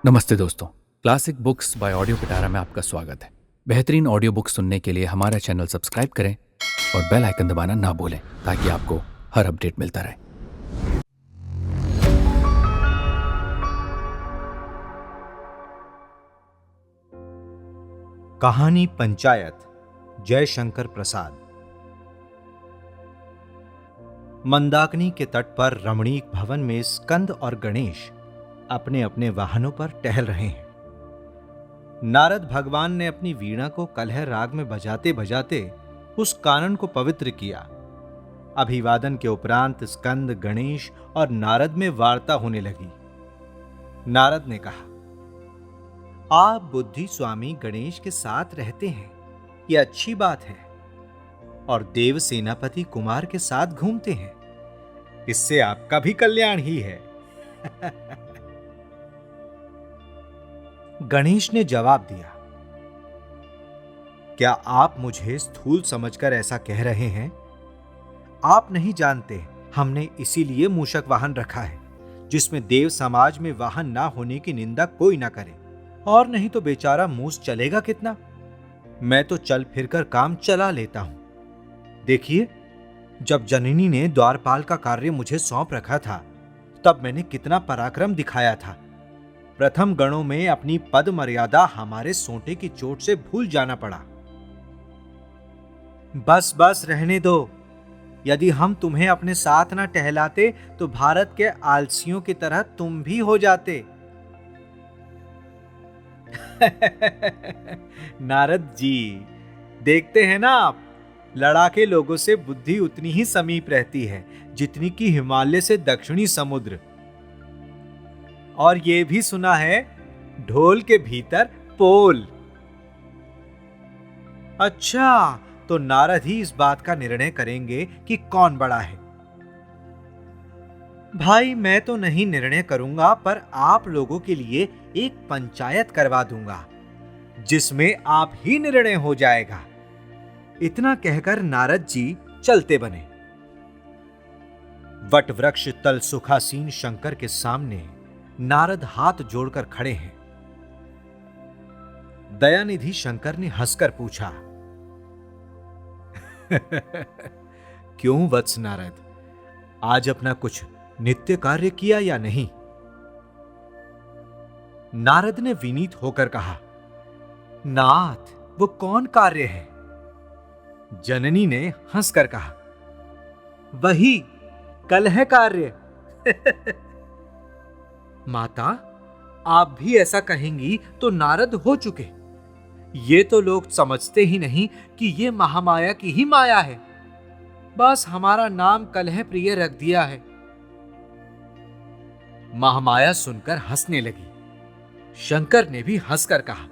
नमस्ते दोस्तों। Classic books bye audio पिटारा में आपका स्वागत है। बेहतरीन ऑडियो बुक सुनने के लिए हमारा चैनल सब्सक्राइब करें और बेल आइकन दबाना ना भूलें ताकि आपको हर अपडेट मिलता रहे। कहानी पंचायत, जयशंकर प्रसाद। मंदाकिनी के तट पर रमणीक भवन में स्कंद और गणेश अपने अपने वाहनों पर टहल रहे हैं। नारद भगवान ने अपनी वीणा को कलह राग में बजाते बजाते उस कानन को पवित्र किया। अभिवादन के उपरांत स्कंद, गणेश और नारद में वार्ता होने लगी। नारद ने कहा, आप बुद्धि स्वामी गणेश के साथ रहते हैं, यह अच्छी बात है, और देव सेनापति कुमार के साथ घूमते हैं, इससे आपका भी कल्याण ही है। गणेश ने जवाब दिया, क्या आप मुझे स्थूल समझकर ऐसा कह रहे हैं? आप नहीं जानते, हमने इसीलिए मूषक वाहन रखा है, जिसमें देव समाज में वाहन ना होने की निंदा कोई ना करे, और नहीं तो बेचारा मूस चलेगा कितना। मैं तो चल फिरकर काम चला लेता हूं। देखिए, जब जननी ने द्वारपाल का कार्य मुझे सौंप रखा था, तब मैंने कितना पराक्रम दिखाया था। प्रथम गणों में अपनी पद मर्यादा हमारे सोंटे की चोट से भूल जाना पड़ा। बस बस रहने दो। यदि हम तुम्हें अपने साथ न टहलाते तो भारत के आलसियों की तरह तुम भी हो जाते। नारद जी, देखते हैं ना आप, लड़ाके लोगों से बुद्धि उतनी ही समीप रहती है जितनी कि हिमालय से दक्षिणी समुद्र। और यह भी सुना है, ढोल के भीतर पोल। अच्छा, तो नारद ही इस बात का निर्णय करेंगे कि कौन बड़ा है। भाई, मैं तो नहीं निर्णय करूंगा, पर आप लोगों के लिए एक पंचायत करवा दूंगा, जिसमें आप ही निर्णय हो जाएगा। इतना कहकर नारद जी चलते बने। वट वृक्ष तल सुखासीन शंकर के सामने नारद हाथ जोड़कर खड़े हैं। दयानिधि शंकर ने हंसकर पूछा, क्यों वत्स नारद, आज अपना कुछ नित्य कार्य किया या नहीं? नारद ने विनीत होकर कहा, नाथ, वो कौन कार्य है? जननी ने हंसकर कहा, वही कलह कार्य। माता, आप भी ऐसा कहेंगी तो नारद हो चुके। ये तो लोग समझते ही नहीं कि ये महामाया की ही माया है। बस हमारा नाम कलह प्रिय रख दिया है। महामाया सुनकर हंसने लगी। शंकर ने भी हंसकर कहा,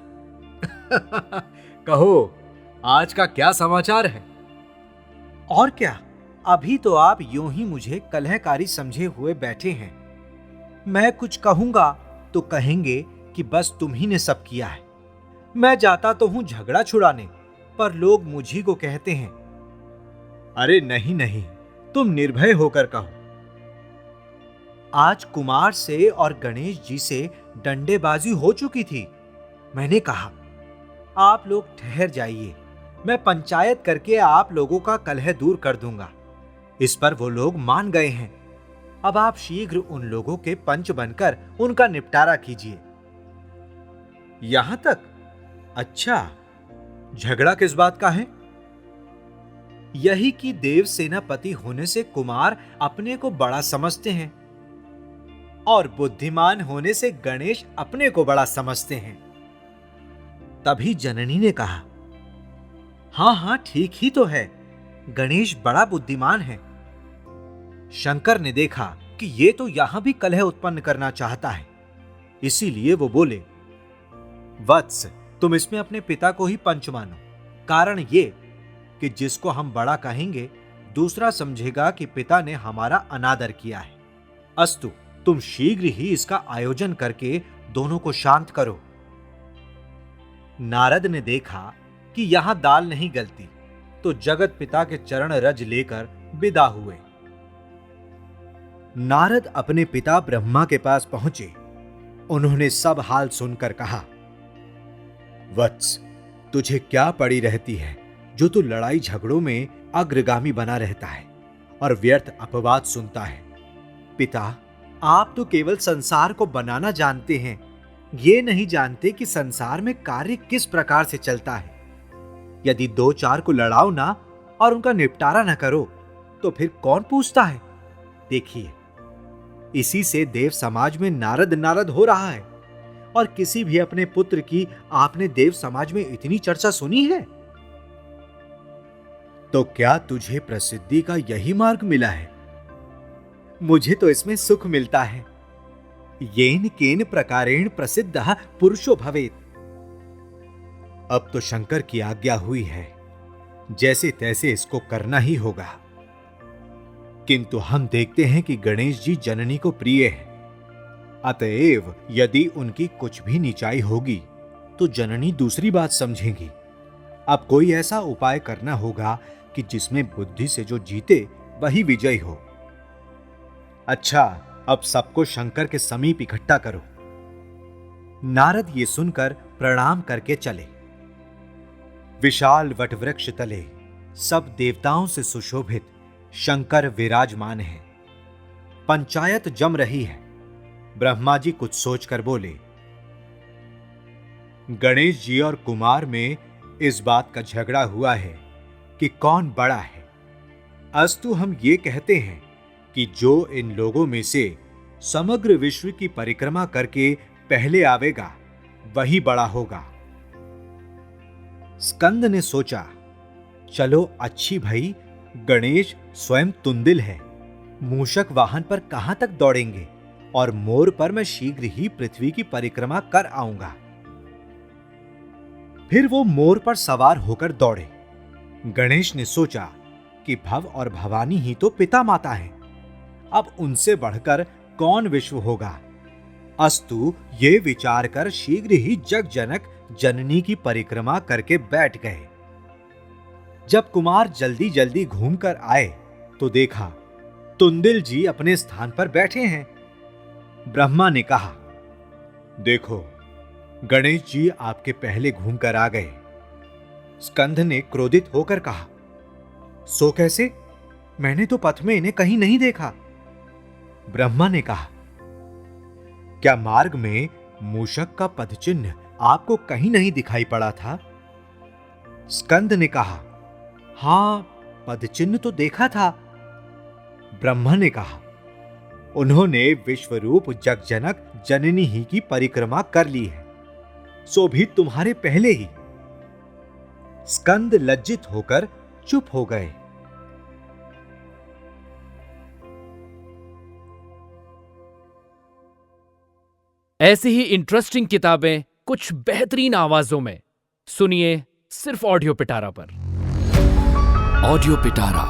कहो, आज का क्या समाचार है? और क्या, अभी तो आप यूं ही मुझे कलहकारी समझे हुए बैठे हैं। मैं कुछ कहूंगा तो कहेंगे कि बस तुम ही ने सब किया है। मैं जाता तो हूं झगड़ा छुड़ाने, पर लोग मुझी को कहते हैं। अरे नहीं नहीं, तुम निर्भय होकर कहो। आज कुमार से और गणेश जी से डंडेबाजी हो चुकी थी। मैंने कहा, आप लोग ठहर जाइए, मैं पंचायत करके आप लोगों का कलह दूर कर दूंगा। इस पर वो लोग मान गए हैं। अब आप शीघ्र उन लोगों के पंच बनकर उनका निपटारा कीजिए। यहां तक? अच्छा, झगड़ा किस बात का है? यही कि देव सेनापति होने से कुमार अपने को बड़ा समझते हैं, और बुद्धिमान होने से गणेश अपने को बड़ा समझते हैं। तभी जननी ने कहा, हां हां, ठीक ही तो है, गणेश बड़ा बुद्धिमान है। शंकर ने देखा कि ये तो यहां भी कलह उत्पन्न करना चाहता है, इसीलिए वो बोले, वत्स, तुम इसमें अपने पिता को ही पंच मानो। कारण ये कि जिसको हम बड़ा कहेंगे, दूसरा समझेगा कि पिता ने हमारा अनादर किया है। अस्तु, तुम शीघ्र ही इसका आयोजन करके दोनों को शांत करो। नारद ने देखा कि यहां दाल नहीं गलती, तो जगत पिता के चरण रज लेकर विदा हुए। नारद अपने पिता ब्रह्मा के पास पहुंचे उन्होंने सब हाल सुनकर कहा, वत्स, तुझे क्या पड़ी रहती है जो तू लड़ाई झगड़ों में अग्रगामी बना रहता है और व्यर्थ अपवाद सुनता है। पिता, आप तो केवल संसार को बनाना जानते हैं, ये नहीं जानते कि संसार में कार्य किस प्रकार से चलता है। यदि 2-4 को लड़ाओ ना और उनका निपटारा ना करो तो फिर कौन पूछता है। देखिए, इसी से देव समाज में नारद हो रहा है। और किसी भी अपने पुत्र की आपने देव समाज में इतनी चर्चा सुनी है? तो क्या तुझे प्रसिद्धि का यही मार्ग मिला है? मुझे तो इसमें सुख मिलता है। येन केन प्रकारेण प्रसिद्धः पुरुषो भवेत्। अब तो शंकर की आज्ञा हुई है, जैसे तैसे इसको करना ही होगा। किंतु हम देखते हैं कि गणेश जी जननी को प्रिय है, अतएव यदि उनकी कुछ भी नीचाई होगी तो जननी दूसरी बात समझेंगी। अब कोई ऐसा उपाय करना होगा कि जिसमें बुद्धि से जो जीते वही विजयी हो। अच्छा, अब सबको शंकर के समीप इकट्ठा करो। नारद ये सुनकर प्रणाम करके चले। विशाल वटवृक्ष तले सब देवताओं से सुशोभित शंकर विराजमान है। पंचायत जम रही है। ब्रह्मा जी कुछ सोचकर बोले, गणेश जी और कुमार में इस बात का झगड़ा हुआ है कि कौन बड़ा है। अस्तु हम ये कहते हैं कि जो इन लोगों में से समग्र विश्व की परिक्रमा करके पहले आवेगा वही बड़ा होगा। स्कंद ने सोचा, चलो अच्छी भई, गणेश स्वयं तुंदिल है, मूषक वाहन पर कहां तक दौड़ेंगे और मोर पर मैं शीघ्र ही पृथ्वी की परिक्रमा कर आऊंगा। फिर वो मोर पर सवार होकर दौड़े। गणेश ने सोचा कि भव और भवानी ही तो पिता माता हैं, अब उनसे बढ़कर कौन विश्व होगा। अस्तु ये विचार कर शीघ्र ही जग जनक जननी की परिक्रमा करके बैठ गए। जब कुमार जल्दी जल्दी घूमकर आए तो देखा तुंदिल जी अपने स्थान पर बैठे हैं। ब्रह्मा ने कहा, देखो, गणेश जी आपके पहले घूमकर आ गए। स्कंद ने क्रोधित होकर कहा, सो कैसे? मैंने तो पथ में इन्हें कहीं नहीं देखा। ब्रह्मा ने कहा, क्या मार्ग में मूषक का पदचिन्ह आपको कहीं नहीं दिखाई पड़ा था? स्कंद ने कहा, हां, पदचिन्ह तो देखा था। ब्रह्मा ने कहा, उन्होंने विश्वरूप जगजनक जननी ही की परिक्रमा कर ली है, सो भी तुम्हारे पहले ही। स्कंद लज्जित होकर चुप हो गए। ऐसी ही इंटरेस्टिंग किताबें कुछ बेहतरीन आवाजों में सुनिए सिर्फ ऑडियो पिटारा पर। ऑडियो पिटारा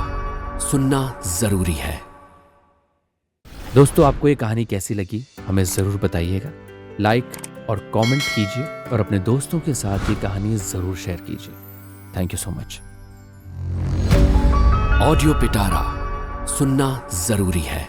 सुनना जरूरी है। दोस्तों, आपको ये कहानी कैसी लगी हमें जरूर बताइएगा। लाइक और कमेंट कीजिए और अपने दोस्तों के साथ ये कहानी जरूर शेयर कीजिए। Thank you so much. Audio पिटारा सुनना जरूरी है।